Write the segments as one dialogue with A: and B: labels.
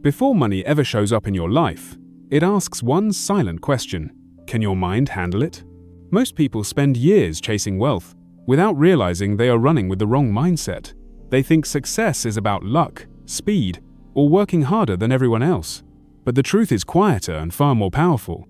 A: Before money ever shows up in your life, it asks one silent question: can your mind handle it? Most people spend years chasing wealth without realizing they are running with the wrong mindset. They think success is about luck, speed, or working harder than everyone else. But the truth is quieter and far more powerful.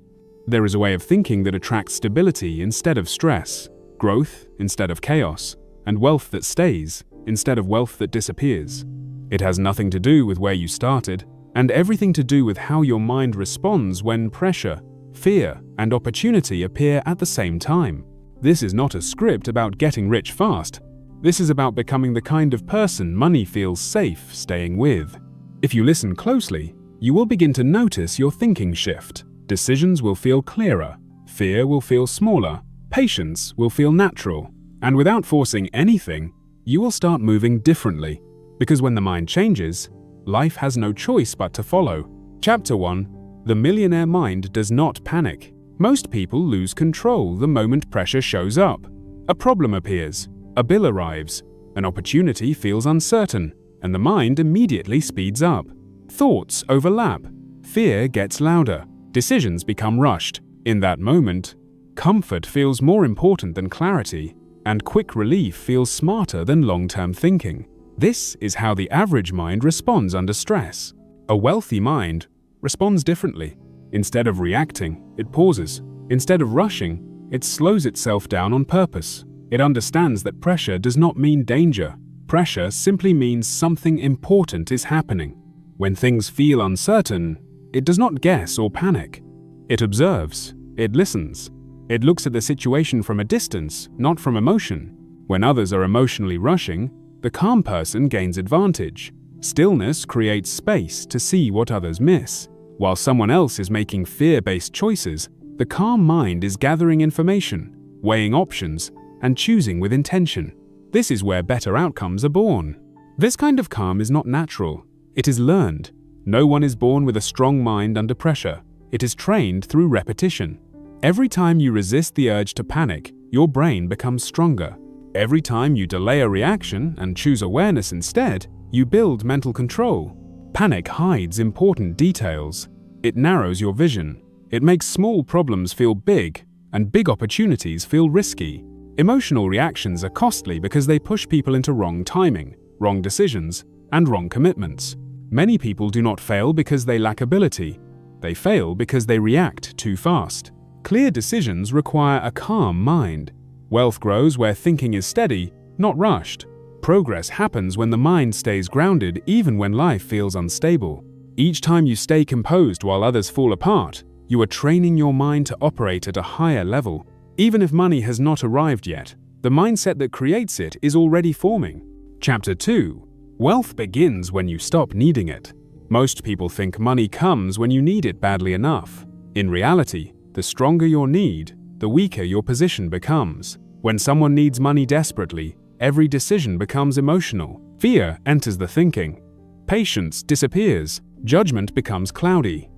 A: There is a way of thinking that attracts stability instead of stress, growth instead of chaos, and wealth that stays instead of wealth that disappears. It has nothing to do with where you started, and everything to do with how your mind responds when pressure, fear, and opportunity appear at the same time. This is not a script about getting rich fast. This is about becoming the kind of person money feels safe staying with. If you listen closely, you will begin to notice your thinking shift. Decisions will feel clearer, fear will feel smaller, patience will feel natural, and without forcing anything, you will start moving differently. Because when the mind changes, life has no choice but to follow. Chapter 1: The Millionaire Mind Does Not Panic. Most people lose control the moment pressure shows up. A problem appears, a bill arrives, an opportunity feels uncertain, and the mind immediately speeds up. Thoughts overlap, fear gets louder, decisions become rushed. In that moment, comfort feels more important than clarity, and quick relief feels smarter than long-term thinking. This is how the average mind responds under stress. A wealthy mind responds differently. Instead of reacting, it pauses. Instead of rushing, it slows itself down on purpose. It understands that pressure does not mean danger. Pressure simply means something important is happening. When things feel uncertain, it does not guess or panic. It observes, it listens. It looks at the situation from a distance, not from emotion. When others are emotionally rushing, the calm person gains advantage. Stillness creates space to see what others miss. While someone else is making fear-based choices, the calm mind is gathering information, weighing options, and choosing with intention. This is where better outcomes are born. This kind of calm is not natural. It is learned. No one is born with a strong mind under pressure. It is trained through repetition. Every time you resist the urge to panic, your brain becomes stronger. Every time you delay a reaction and choose awareness instead, you build mental control. Panic hides important details. It narrows your vision. It makes small problems feel big, and big opportunities feel risky. Emotional reactions are costly because they push people into wrong timing, wrong decisions, and wrong commitments. Many people do not fail because they lack ability. They fail because they react too fast. Clear decisions require a calm mind. Wealth grows where thinking is steady, not rushed. Progress happens when the mind stays grounded even when life feels unstable. Each time you stay composed while others fall apart, you are training your mind to operate at a higher level. Even if money has not arrived yet, the mindset that creates it is already forming. Chapter 2: Wealth begins when you stop needing it. Most people think money comes when you need it badly enough. In reality, the stronger your need, the weaker your position becomes. When someone needs money desperately, every decision becomes emotional. Fear enters the thinking. Patience disappears. Judgment becomes cloudy.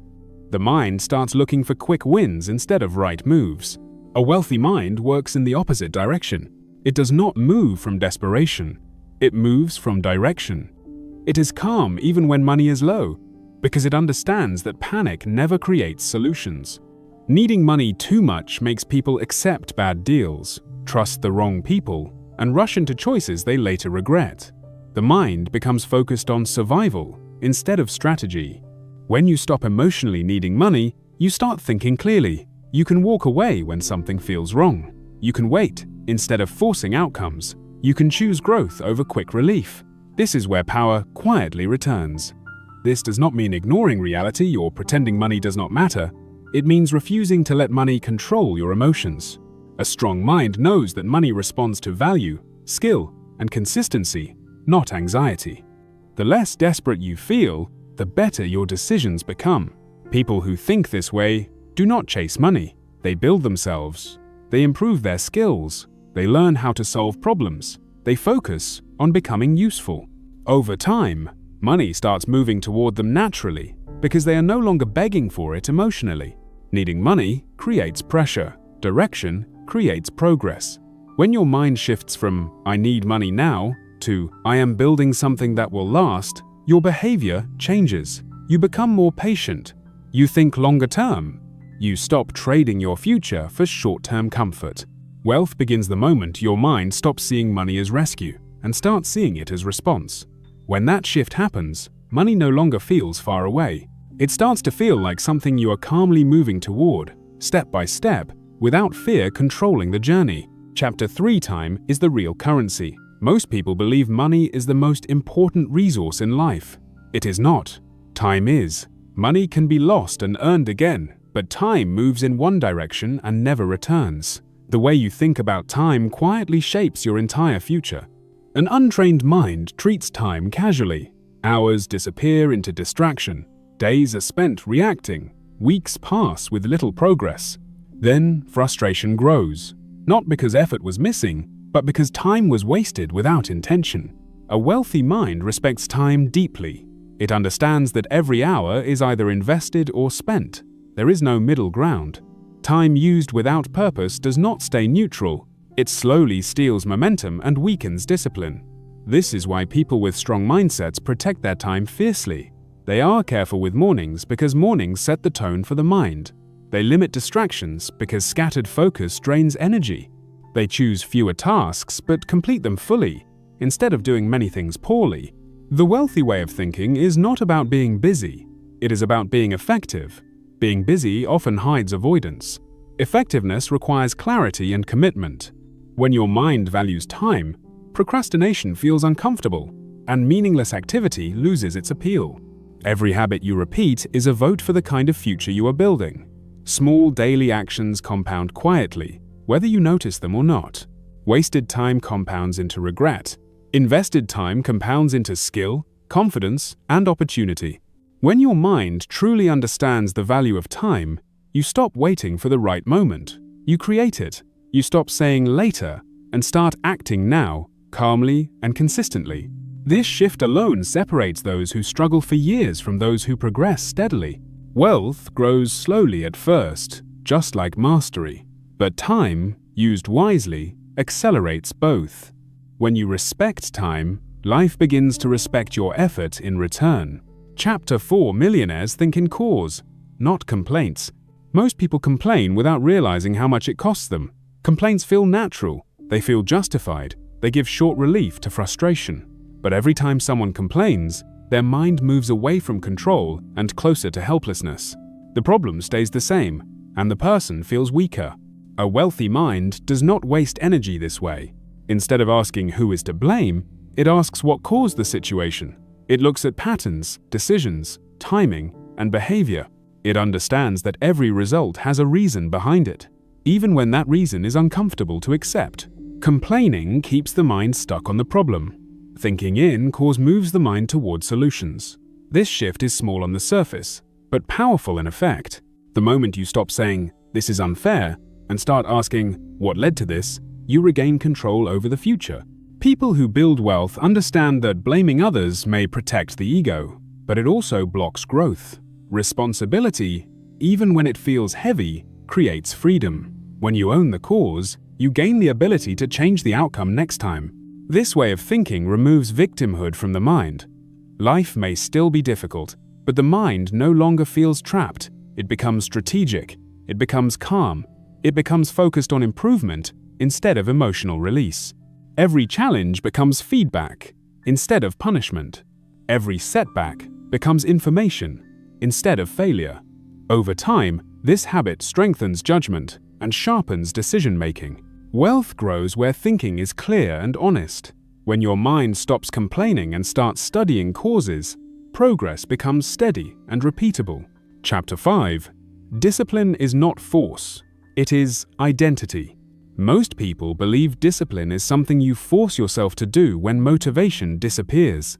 A: The mind starts looking for quick wins instead of right moves. A wealthy mind works in the opposite direction. It does not move from desperation. It moves from direction. It is calm even when money is low, because it understands that panic never creates solutions. Needing money too much makes people accept bad deals, trust the wrong people, and rush into choices they later regret. The mind becomes focused on survival instead of strategy. When you stop emotionally needing money, you start thinking clearly. You can walk away when something feels wrong. You can wait instead of forcing outcomes. You can choose growth over quick relief. This is where power quietly returns. This does not mean ignoring reality or pretending money does not matter. It means refusing to let money control your emotions. A strong mind knows that money responds to value, skill, and consistency, not anxiety. The less desperate you feel, the better your decisions become. People who think this way do not chase money. They build themselves. They improve their skills. They learn how to solve problems. They focus on becoming useful. Over time, money starts moving toward them naturally because they are no longer begging for it emotionally. Needing money creates pressure. Direction creates progress. When your mind shifts from "I need money now" to "I am building something that will last," your behavior changes. You become more patient. You think longer term. You stop trading your future for short-term comfort. Wealth begins the moment your mind stops seeing money as rescue and starts seeing it as response. When that shift happens, money no longer feels far away. It starts to feel like something you are calmly moving toward, step by step, without fear controlling the journey. Chapter 3: Time is the real currency. Most people believe money is the most important resource in life. It is not. Time is. Money can be lost and earned again, but time moves in one direction and never returns. The way you think about time quietly shapes your entire future. An untrained mind treats time casually. Hours disappear into distraction. Days are spent reacting. Weeks pass with little progress. Then frustration grows, not because effort was missing, but because time was wasted without intention. A wealthy mind respects time deeply. It understands that every hour is either invested or spent. There is no middle ground. Time used without purpose does not stay neutral. It slowly steals momentum and weakens discipline. This is why people with strong mindsets protect their time fiercely. They are careful with mornings because mornings set the tone for the mind. They limit distractions because scattered focus drains energy. They choose fewer tasks but complete them fully, instead of doing many things poorly. The wealthy way of thinking is not about being busy. It is about being effective. Being busy often hides avoidance. Effectiveness requires clarity and commitment. When your mind values time, procrastination feels uncomfortable, and meaningless activity loses its appeal. Every habit you repeat is a vote for the kind of future you are building. Small daily actions compound quietly, whether you notice them or not. Wasted time compounds into regret. Invested time compounds into skill, confidence, and opportunity. When your mind truly understands the value of time, you stop waiting for the right moment. You create it. You stop saying later and start acting now, calmly and consistently. This shift alone separates those who struggle for years from those who progress steadily. Wealth grows slowly at first, just like mastery. But time, used wisely, accelerates both. When you respect time, life begins to respect your effort in return. Chapter 4: Millionaires think in cause, not complaints. Most people complain without realizing how much it costs them. Complaints feel natural, they feel justified, they give short relief to frustration. But every time someone complains, their mind moves away from control and closer to helplessness. The problem stays the same, and the person feels weaker. A wealthy mind does not waste energy this way. Instead of asking who is to blame, it asks what caused the situation. It looks at patterns, decisions, timing, and behavior. It understands that every result has a reason behind it, even when that reason is uncomfortable to accept. Complaining keeps the mind stuck on the problem. Thinking in cause moves the mind toward solutions. This shift is small on the surface, but powerful in effect. The moment you stop saying, "This is unfair," and start asking, "What led to this?" you regain control over the future. People who build wealth understand that blaming others may protect the ego, but it also blocks growth. Responsibility, even when it feels heavy, creates freedom. When you own the cause, you gain the ability to change the outcome next time. This way of thinking removes victimhood from the mind. Life may still be difficult, but the mind no longer feels trapped. It becomes strategic. It becomes calm. It becomes focused on improvement instead of emotional release. Every challenge becomes feedback instead of punishment. Every setback becomes information instead of failure. Over time, this habit strengthens judgment and sharpens decision-making. Wealth grows where thinking is clear and honest. When your mind stops complaining and starts studying causes, progress becomes steady and repeatable. Chapter 5: Discipline is not force, it is identity. Most people believe discipline is something you force yourself to do when motivation disappears.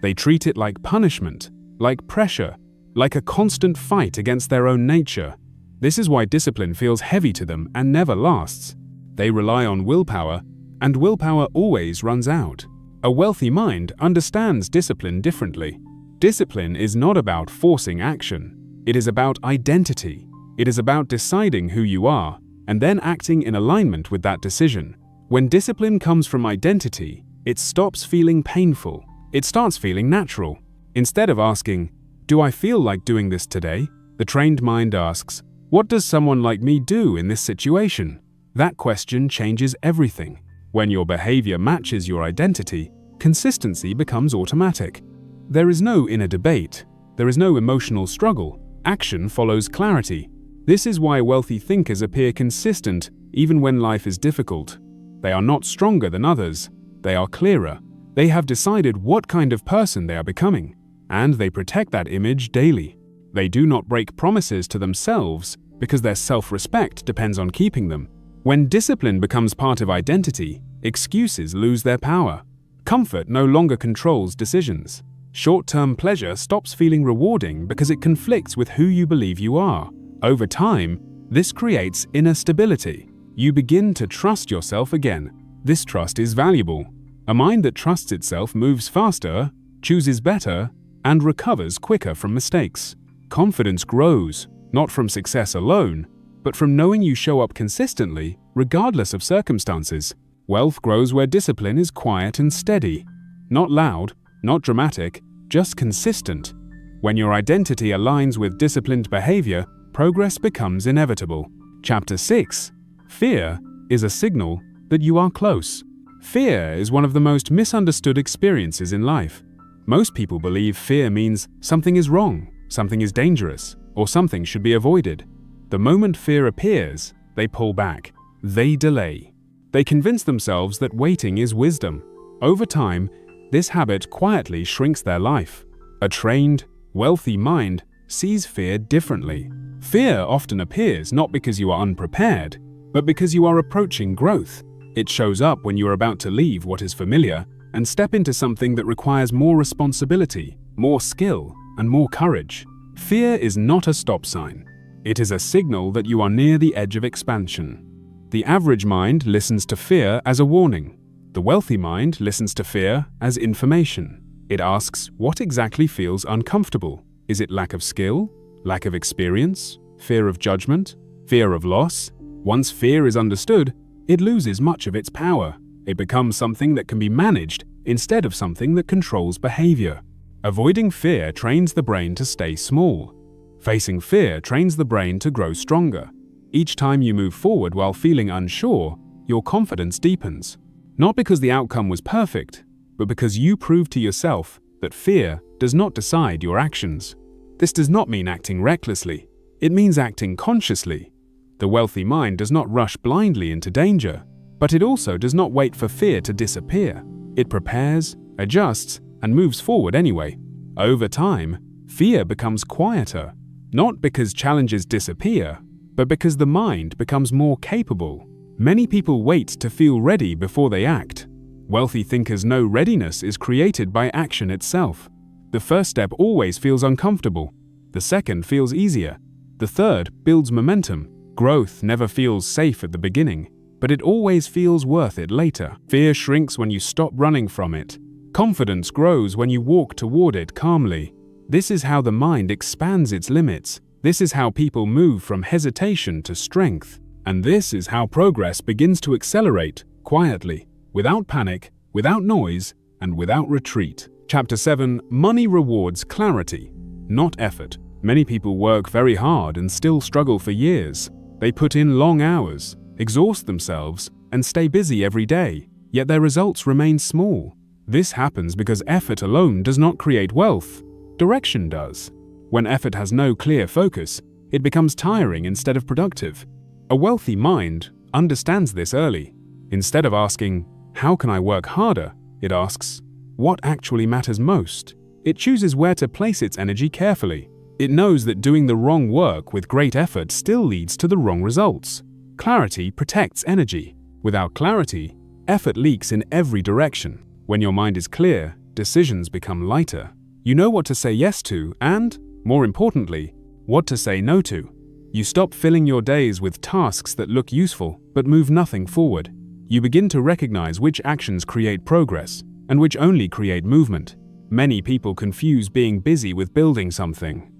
A: They treat it like punishment, like pressure, like a constant fight against their own nature. This is why discipline feels heavy to them and never lasts. They rely on willpower, and willpower always runs out. A wealthy mind understands discipline differently. Discipline is not about forcing action. It is about identity. It is about deciding who you are and then acting in alignment with that decision. When discipline comes from identity, it stops feeling painful. It starts feeling natural. Instead of asking, Do I feel like doing this today? The trained mind asks, what does someone like me do in this situation? That question changes everything. When your behavior matches your identity, consistency becomes automatic. There is no inner debate. There is no emotional struggle. Action follows clarity. This is why wealthy thinkers appear consistent even when life is difficult. They are not stronger than others. They are clearer. They have decided what kind of person they are becoming, and they protect that image daily. They do not break promises to themselves because their self-respect depends on keeping them. When discipline becomes part of identity, excuses lose their power. Comfort no longer controls decisions. Short-term pleasure stops feeling rewarding because it conflicts with who you believe you are. Over time, this creates inner stability. You begin to trust yourself again. This trust is valuable. A mind that trusts itself moves faster, chooses better, and recovers quicker from mistakes. Confidence grows, not from success alone, but from knowing you show up consistently, regardless of circumstances. Wealth grows where discipline is quiet and steady. Not loud, not dramatic, just consistent. When your identity aligns with disciplined behavior, progress becomes inevitable. Chapter 6. Fear is a signal that you are close. Fear is one of the most misunderstood experiences in life. Most people believe fear means something is wrong, something is dangerous, or something should be avoided. The moment fear appears, they pull back. They delay. They convince themselves that waiting is wisdom. Over time, this habit quietly shrinks their life. A trained, wealthy mind sees fear differently. Fear often appears not because you are unprepared, but because you are approaching growth. It shows up when you are about to leave what is familiar and step into something that requires more responsibility, more skill, and more courage. Fear is not a stop sign. It is a signal that you are near the edge of expansion. The average mind listens to fear as a warning. The wealthy mind listens to fear as information. It asks, what exactly feels uncomfortable? Is it lack of skill? Lack of experience? Fear of judgment? Fear of loss? Once fear is understood, it loses much of its power. It becomes something that can be managed instead of something that controls behavior. Avoiding fear trains the brain to stay small. Facing fear trains the brain to grow stronger. Each time you move forward while feeling unsure, your confidence deepens. Not because the outcome was perfect, but because you proved to yourself that fear does not decide your actions. This does not mean acting recklessly. It means acting consciously. The wealthy mind does not rush blindly into danger, but it also does not wait for fear to disappear. It prepares, adjusts, and moves forward anyway. Over time, fear becomes quieter, not because challenges disappear, but because the mind becomes more capable. Many people wait to feel ready before they act. Wealthy thinkers know readiness is created by action itself. The first step always feels uncomfortable. The second feels easier. The third builds momentum. Growth never feels safe at the beginning, but it always feels worth it later. Fear shrinks when you stop running from it. Confidence grows when you walk toward it calmly. This is how the mind expands its limits. This is how people move from hesitation to strength. And this is how progress begins to accelerate, quietly, without panic, without noise, and without retreat. Chapter 7. Money rewards clarity, not effort. Many people work very hard and still struggle for years. They put in long hours, exhaust themselves, and stay busy every day, yet their results remain small. This happens because effort alone does not create wealth. Direction does. When effort has no clear focus, it becomes tiring instead of productive. A wealthy mind understands this early. Instead of asking, how can I work harder? It asks, what actually matters most? It chooses where to place its energy carefully. It knows that doing the wrong work with great effort still leads to the wrong results. Clarity protects energy. Without clarity, effort leaks in every direction. When your mind is clear, decisions become lighter. You know what to say yes to and, more importantly, what to say no to. You stop filling your days with tasks that look useful but move nothing forward. You begin to recognize which actions create progress and which only create movement. Many people confuse being busy with building something.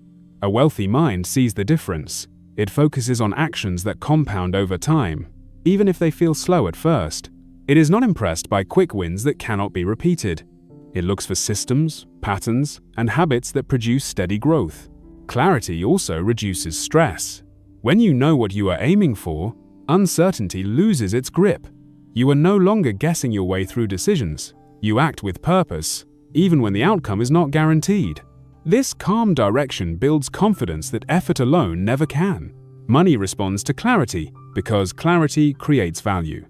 A: A wealthy mind sees the difference. It focuses on actions that compound over time, even if they feel slow at first. It is not impressed by quick wins that cannot be repeated. It looks for systems, patterns, and habits that produce steady growth. Clarity also reduces stress. When you know what you are aiming for, uncertainty loses its grip. You are no longer guessing your way through decisions. You act with purpose, even when the outcome is not guaranteed. This calm direction builds confidence that effort alone never can. Money responds to clarity because clarity creates value.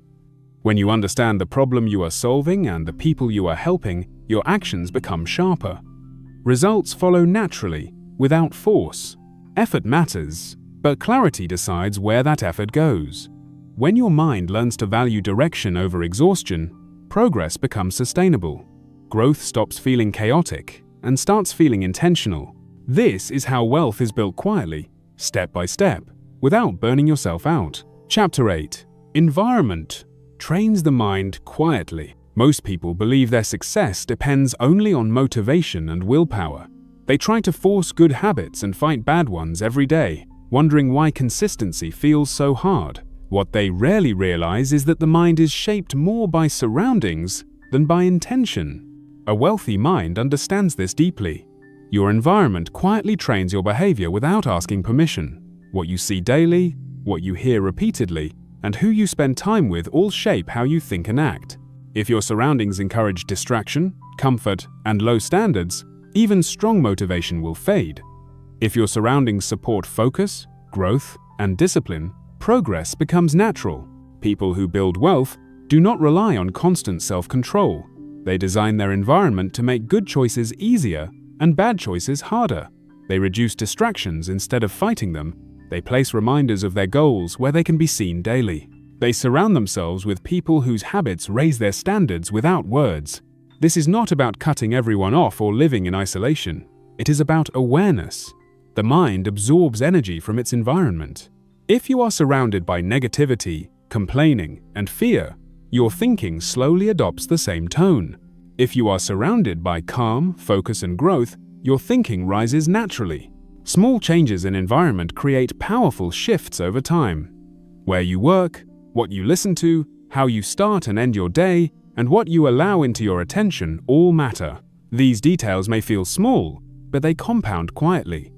A: When you understand the problem you are solving and the people you are helping, your actions become sharper. Results follow naturally, without force. Effort matters, but clarity decides where that effort goes. When your mind learns to value direction over exhaustion, progress becomes sustainable. Growth stops feeling chaotic and starts feeling intentional. This is how wealth is built quietly, step by step, without burning yourself out. Chapter 8. Environment trains the mind quietly. Most people believe their success depends only on motivation and willpower. They try to force good habits and fight bad ones every day, wondering why consistency feels so hard. What they rarely realize is that the mind is shaped more by surroundings than by intention. A wealthy mind understands this deeply. Your environment quietly trains your behavior without asking permission. What you see daily, what you hear repeatedly, and who you spend time with all shape how you think and act. If your surroundings encourage distraction, comfort, and low standards, even strong motivation will fade. If your surroundings support focus, growth, and discipline, progress becomes natural. People who build wealth do not rely on constant self-control. They design their environment to make good choices easier and bad choices harder. They reduce distractions instead of fighting them. They place reminders of their goals where they can be seen daily. They surround themselves with people whose habits raise their standards without words. This is not about cutting everyone off or living in isolation. It is about awareness. The mind absorbs energy from its environment. If you are surrounded by negativity, complaining, and fear, your thinking slowly adopts the same tone. If you are surrounded by calm, focus, and growth, your thinking rises naturally. Small changes in environment create powerful shifts over time. Where you work, what you listen to, how you start and end your day, and what you allow into your attention all matter. These details may feel small, but they compound quietly.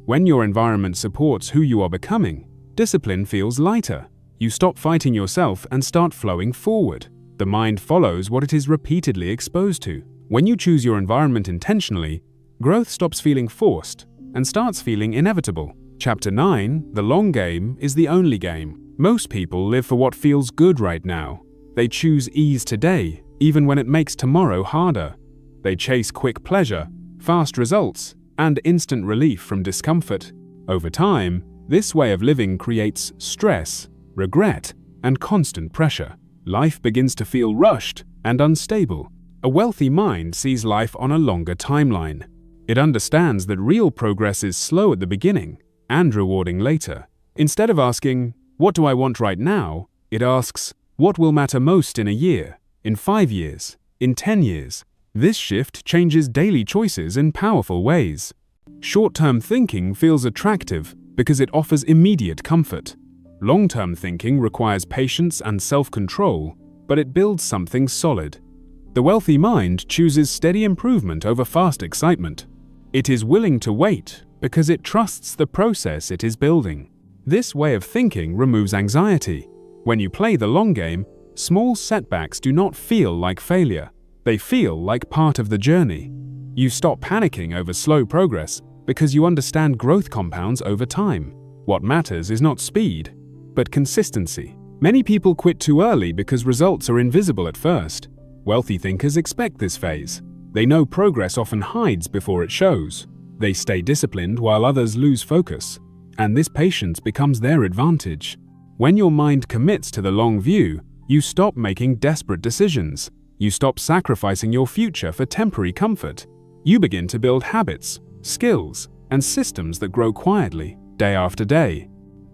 A: When your environment supports who you are becoming, discipline feels lighter. You stop fighting yourself and start flowing forward. The mind follows what it is repeatedly exposed to. When you choose your environment intentionally, growth stops feeling forced and starts feeling inevitable. Chapter 9, The Long Game is the only game. Most people live for what feels good right now. They choose ease today, even when it makes tomorrow harder. They chase quick pleasure, fast results, and instant relief from discomfort. Over time, this way of living creates stress, regret, and constant pressure. Life begins to feel rushed and unstable. A wealthy mind sees life on a longer timeline. It understands that real progress is slow at the beginning and rewarding later. Instead of asking, "What do I want right now?" it asks, "What will matter most in a year, in 5 years, in 10 years?" This shift changes daily choices in powerful ways. Short-term thinking feels attractive because it offers immediate comfort. Long-term thinking requires patience and self-control, but it builds something solid. The wealthy mind chooses steady improvement over fast excitement. It is willing to wait because it trusts the process it is building. This way of thinking removes anxiety. When you play the long game, small setbacks do not feel like failure. They feel like part of the journey. You stop panicking over slow progress because you understand growth compounds over time. What matters is not speed, but consistency. Many people quit too early because results are invisible at first. Wealthy thinkers expect this phase. They know progress often hides before it shows. They stay disciplined while others lose focus, and this patience becomes their advantage. When your mind commits to the long view, you stop making desperate decisions. You stop sacrificing your future for temporary comfort. You begin to build habits, skills, and systems that grow quietly, day after day.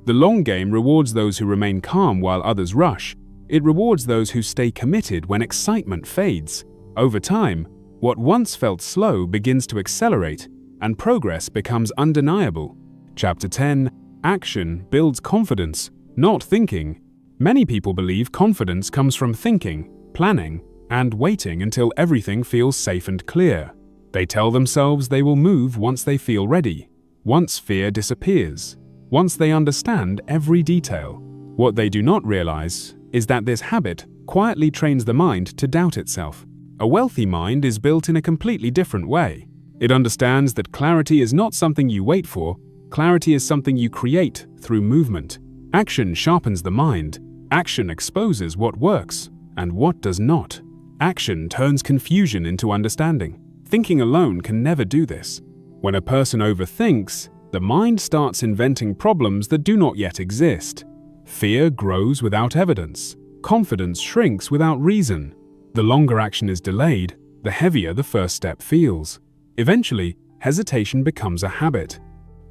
A: The long game rewards those who remain calm while others rush. It rewards those who stay committed when excitement fades. Over time, what once felt slow begins to accelerate, and progress becomes undeniable. Chapter 10, Action builds confidence, not thinking. Many people believe confidence comes from thinking, planning, and waiting until everything feels safe and clear. They tell themselves they will move once they feel ready, once fear disappears, once they understand every detail. What they do not realize is that this habit quietly trains the mind to doubt itself. A wealthy mind is built in a completely different way. It understands that clarity is not something you wait for, clarity is something you create through movement. Action sharpens the mind. Action exposes what works and what does not. Action turns confusion into understanding. Thinking alone can never do this. When a person overthinks, the mind starts inventing problems that do not yet exist. Fear grows without evidence. Confidence shrinks without reason. The longer action is delayed, the heavier the first step feels. Eventually, hesitation becomes a habit.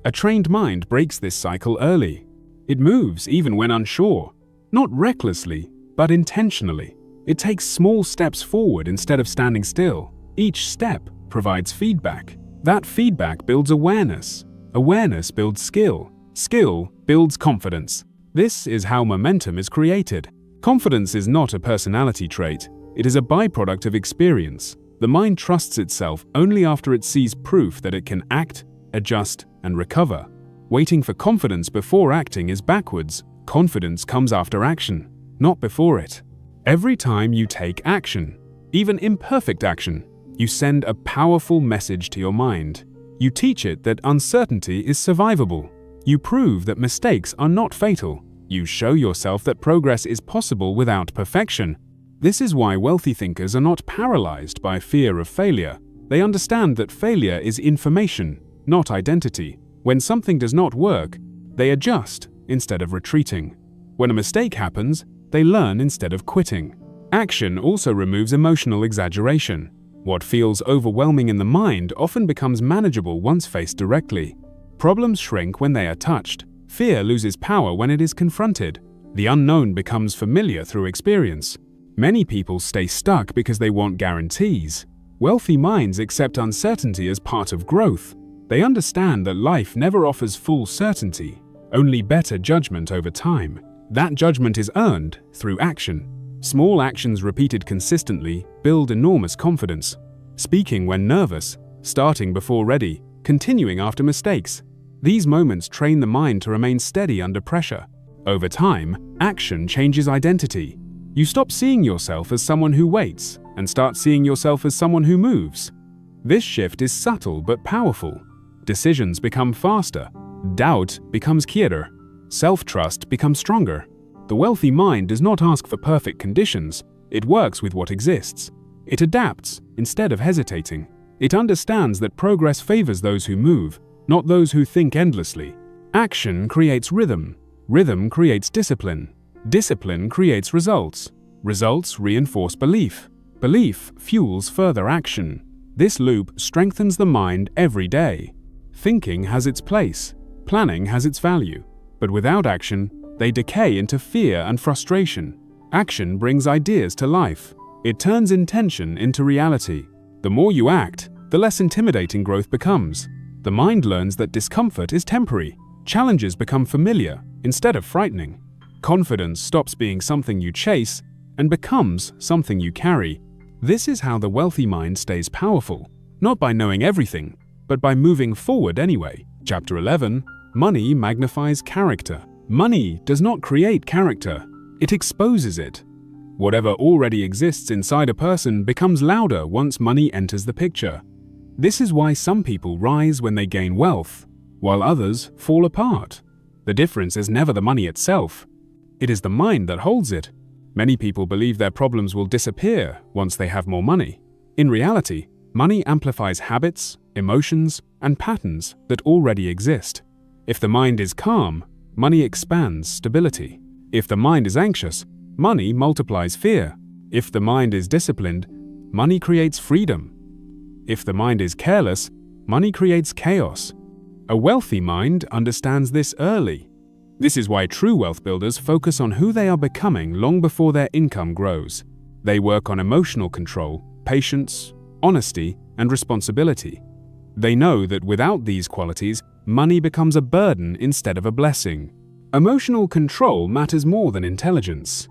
A: A trained mind breaks this cycle early. It moves even when unsure, not recklessly, but intentionally. It takes small steps forward instead of standing still. Each step provides feedback. That feedback builds awareness. Awareness builds skill. Skill builds confidence. This is how momentum is created. Confidence is not a personality trait. It is a byproduct of experience. The mind trusts itself only after it sees proof that it can act, adjust, and recover. Waiting for confidence before acting is backwards. Confidence comes after action, not before it. Every time you take action, even imperfect action, you send a powerful message to your mind. You teach it that uncertainty is survivable. You prove that mistakes are not fatal. You show yourself that progress is possible without perfection. This is why wealthy thinkers are not paralyzed by fear of failure. They understand that failure is information, not identity. When something does not work, they adjust instead of retreating. When a mistake happens, they learn instead of quitting. Action also removes emotional exaggeration. What feels overwhelming in the mind often becomes manageable once faced directly. Problems shrink when they are touched. Fear loses power when it is confronted. The unknown becomes familiar through experience. Many people stay stuck because they want guarantees. Wealthy minds accept uncertainty as part of growth. They understand that life never offers full certainty, only better judgment over time. That judgment is earned through action. Small actions repeated consistently build enormous confidence. Speaking when nervous, starting before ready, continuing after mistakes. These moments train the mind to remain steady under pressure. Over time, action changes identity. You stop seeing yourself as someone who waits and start seeing yourself as someone who moves. This shift is subtle but powerful. Decisions become faster. Doubt becomes clearer. Self-trust becomes stronger. The wealthy mind does not ask for perfect conditions. It works with what exists. It adapts instead of hesitating. It understands that progress favors those who move, not those who think endlessly. Action creates rhythm. Rhythm creates discipline. Discipline creates results. Results reinforce belief. Belief fuels further action. This loop strengthens the mind every day. Thinking has its place. Planning has its value. But without action, they decay into fear and frustration. Action brings ideas to life. It turns intention into reality. The more you act, the less intimidating growth becomes. The mind learns that discomfort is temporary. Challenges become familiar instead of frightening. Confidence stops being something you chase and becomes something you carry. This is how the wealthy mind stays powerful, not by knowing everything, but by moving forward anyway. Chapter 11. Money magnifies character. Money does not create character, it exposes it. Whatever already exists inside a person becomes louder once money enters the picture. This is why some people rise when they gain wealth, while others fall apart. The difference is never the money itself. It is the mind that holds it. Many people believe their problems will disappear once they have more money. In reality, money amplifies habits, emotions, and patterns that already exist. If the mind is calm, money expands stability. If the mind is anxious, money multiplies fear. If the mind is disciplined, money creates freedom. If the mind is careless, money creates chaos. A wealthy mind understands this early. This is why true wealth builders focus on who they are becoming long before their income grows. They work on emotional control, patience, honesty, and responsibility. They know that without these qualities, money becomes a burden instead of a blessing. Emotional control matters more than intelligence.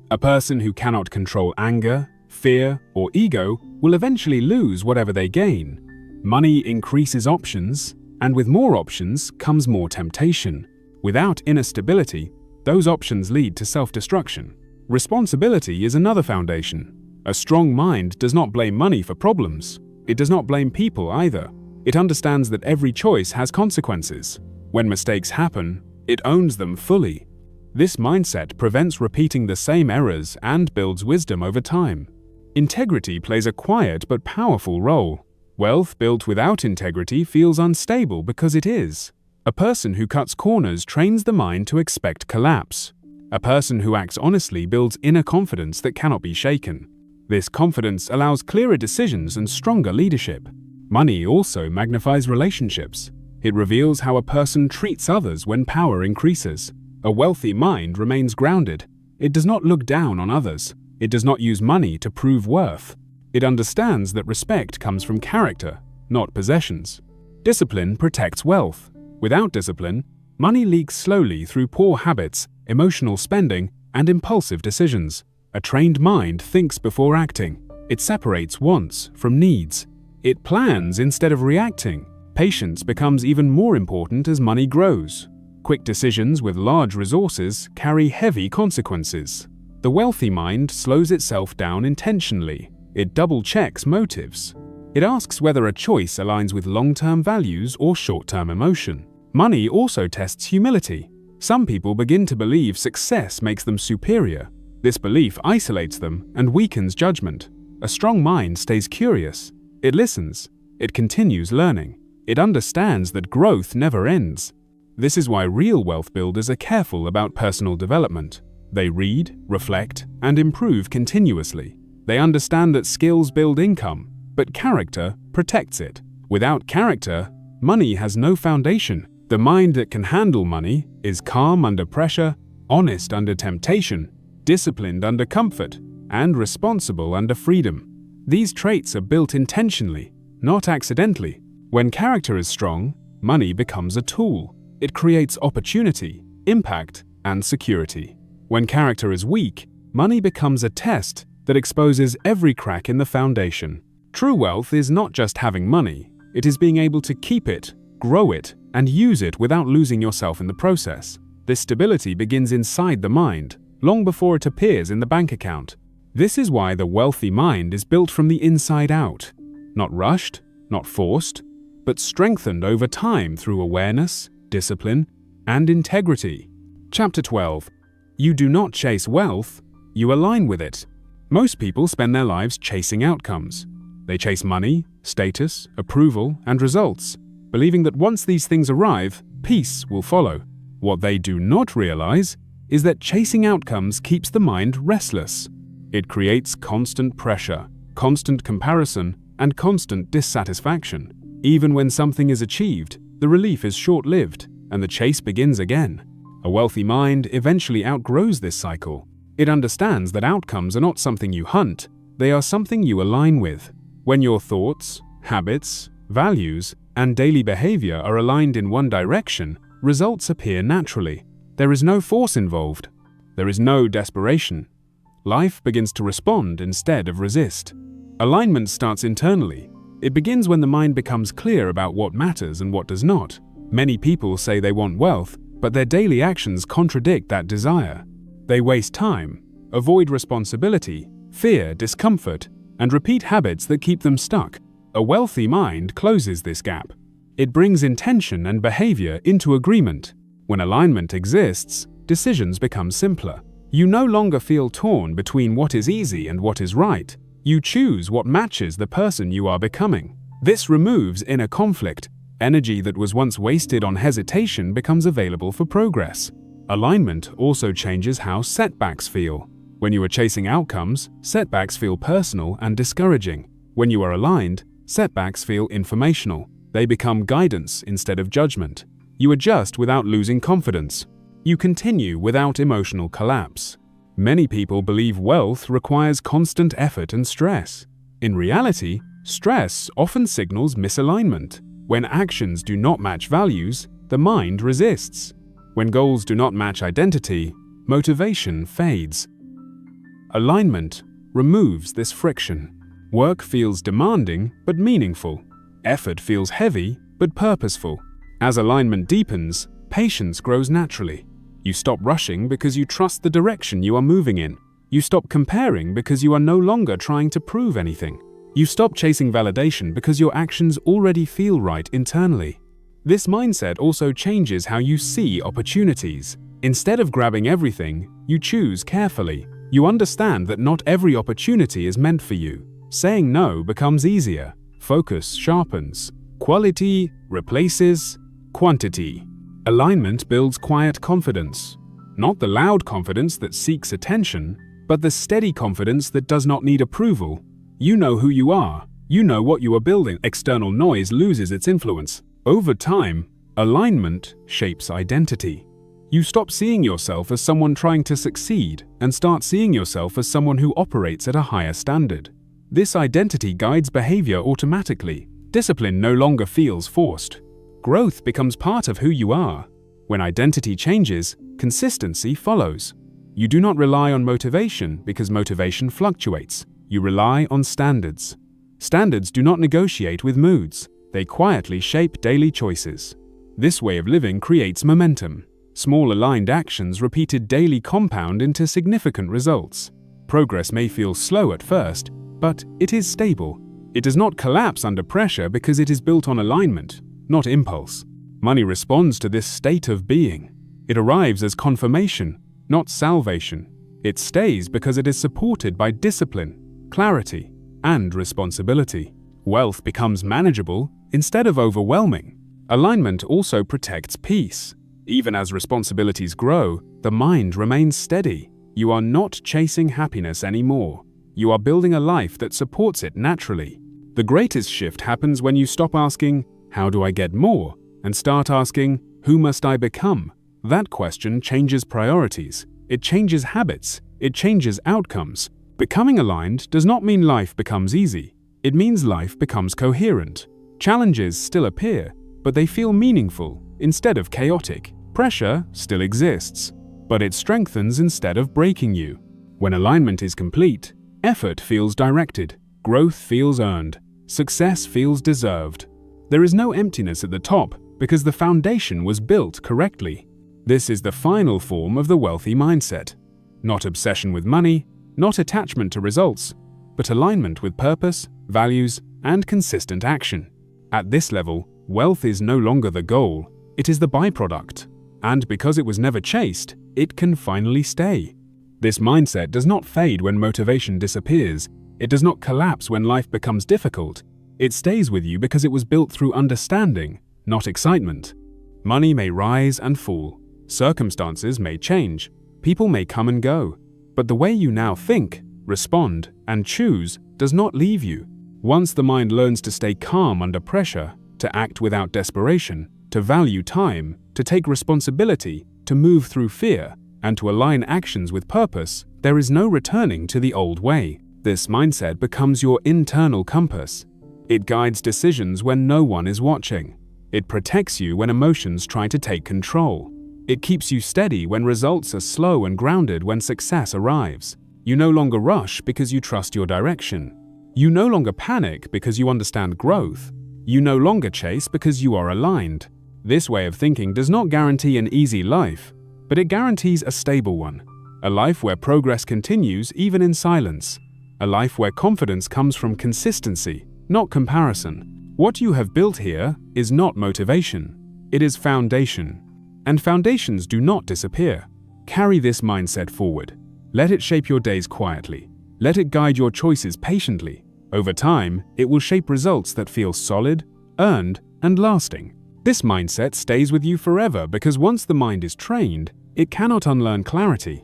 A: A person who cannot control anger, fear, or ego will eventually lose whatever they gain. Money increases options, and with more options comes more temptation. Without inner stability, those options lead to self-destruction. Responsibility is another foundation. A strong mind does not blame money for problems. It does not blame people either. It understands that every choice has consequences. When mistakes happen, it owns them fully. This mindset prevents repeating the same errors and builds wisdom over time. Integrity plays a quiet but powerful role. Wealth built without integrity feels unstable because it is. A person who cuts corners trains the mind to expect collapse. A person who acts honestly builds inner confidence that cannot be shaken. This confidence allows clearer decisions and stronger leadership. Money also magnifies relationships. It reveals how a person treats others when power increases. A wealthy mind remains grounded. It does not look down on others. It does not use money to prove worth. It understands that respect comes from character, not possessions. Discipline protects wealth. Without discipline, money leaks slowly through poor habits, emotional spending, and impulsive decisions. A trained mind thinks before acting. It separates wants from needs. It plans instead of reacting. Patience becomes even more important as money grows. Quick decisions with large resources carry heavy consequences. The wealthy mind slows itself down intentionally. It double-checks motives. It asks whether a choice aligns with long-term values or short-term emotion. Money also tests humility. Some people begin to believe success makes them superior. This belief isolates them and weakens judgment. A strong mind stays curious. It listens. It continues learning. It understands that growth never ends. This is why real wealth builders are careful about personal development. They read, reflect, and improve continuously. They understand that skills build income, but character protects it. Without character, money has no foundation. The mind that can handle money is calm under pressure, honest under temptation, disciplined under comfort, and responsible under freedom. These traits are built intentionally, not accidentally. When character is strong, money becomes a tool. It creates opportunity, impact, and security. When character is weak, money becomes a test that exposes every crack in the foundation. True wealth is not just having money, it is being able to keep it, grow it, and use it without losing yourself in the process. This stability begins inside the mind, long before it appears in the bank account. This is why the wealthy mind is built from the inside out. Not rushed, not forced, but strengthened over time through awareness, discipline, and integrity. Chapter 12. You do not chase wealth, you align with it. Most people spend their lives chasing outcomes. They chase money, status, approval, and results, believing that once these things arrive, peace will follow. What they do not realize is that chasing outcomes keeps the mind restless. It creates constant pressure, constant comparison, and constant dissatisfaction. Even when something is achieved, the relief is short-lived, and the chase begins again. A wealthy mind eventually outgrows this cycle. It understands that outcomes are not something you hunt, they are something you align with. When your thoughts, habits, values, and daily behavior are aligned in one direction, results appear naturally. There is no force involved. There is no desperation. Life begins to respond instead of resist. Alignment starts internally. It begins when the mind becomes clear about what matters and what does not. Many people say they want wealth, but their daily actions contradict that desire. They waste time, avoid responsibility, fear discomfort, and repeat habits that keep them stuck. A wealthy mind closes this gap. It brings intention and behavior into agreement. When alignment exists, decisions become simpler. You no longer feel torn between what is easy and what is right. You choose what matches the person you are becoming. This removes inner conflict. Energy that was once wasted on hesitation becomes available for progress. Alignment also changes how setbacks feel. When you are chasing outcomes, setbacks feel personal and discouraging. When you are aligned, setbacks feel informational. They become guidance instead of judgment. You adjust without losing confidence. You continue without emotional collapse. Many people believe wealth requires constant effort and stress. In reality, stress often signals misalignment. When actions do not match values, the mind resists. When goals do not match identity, motivation fades. Alignment removes this friction. Work feels demanding but meaningful. Effort feels heavy but purposeful. As alignment deepens, patience grows naturally. You stop rushing because you trust the direction you are moving in. You stop comparing because you are no longer trying to prove anything. You stop chasing validation because your actions already feel right internally. This mindset also changes how you see opportunities. Instead of grabbing everything, you choose carefully. You understand that not every opportunity is meant for you. Saying no becomes easier. Focus sharpens. Quality replaces quantity. Alignment builds quiet confidence. Not the loud confidence that seeks attention, but the steady confidence that does not need approval. You know who you are. You know what you are building. External noise loses its influence. Over time, alignment shapes identity. You stop seeing yourself as someone trying to succeed and start seeing yourself as someone who operates at a higher standard. This identity guides behavior automatically. Discipline no longer feels forced. Growth becomes part of who you are. When identity changes, consistency follows. You do not rely on motivation because motivation fluctuates. You rely on standards. Standards do not negotiate with moods. They quietly shape daily choices. This way of living creates momentum. Small aligned actions repeated daily compound into significant results. Progress may feel slow at first, but it is stable. It does not collapse under pressure because it is built on alignment, not impulse. Money responds to this state of being. It arrives as confirmation, not salvation. It stays because it is supported by discipline, clarity, and responsibility. Wealth becomes manageable instead of overwhelming. Alignment also protects peace. Even as responsibilities grow, the mind remains steady. You are not chasing happiness anymore. You are building a life that supports it naturally. The greatest shift happens when you stop asking, "How do I get more?" and start asking, "Who must I become?" That question changes priorities. It changes habits. It changes outcomes. Becoming aligned does not mean life becomes easy. It means life becomes coherent. Challenges still appear, but they feel meaningful instead of chaotic. Pressure still exists, but it strengthens instead of breaking you. When alignment is complete, effort feels directed, growth feels earned, success feels deserved. There is no emptiness at the top because the foundation was built correctly. This is the final form of the wealthy mindset. Not obsession with money, not attachment to results, but alignment with purpose, values, and consistent action. At this level, wealth is no longer the goal, it is the byproduct. And because it was never chased, it can finally stay. This mindset does not fade when motivation disappears. It does not collapse when life becomes difficult. It stays with you because it was built through understanding, not excitement. Money may rise and fall. Circumstances may change. People may come and go. But the way you now think, respond, and choose does not leave you. Once the mind learns to stay calm under pressure, to act without desperation, to value time, to take responsibility, to move through fear, and to align actions with purpose, there is no returning to the old way. This mindset becomes your internal compass. It guides decisions when no one is watching. It protects you when emotions try to take control. It keeps you steady when results are slow and grounded when success arrives. You no longer rush because you trust your direction. You no longer panic because you understand growth. You no longer chase because you are aligned. This way of thinking does not guarantee an easy life, but it guarantees a stable one. A life where progress continues even in silence. A life where confidence comes from consistency, not comparison. What you have built here is not motivation. It is foundation. And foundations do not disappear. Carry this mindset forward. Let it shape your days quietly. Let it guide your choices patiently. Over time, it will shape results that feel solid, earned, and lasting. This mindset stays with you forever because once the mind is trained, it cannot unlearn clarity.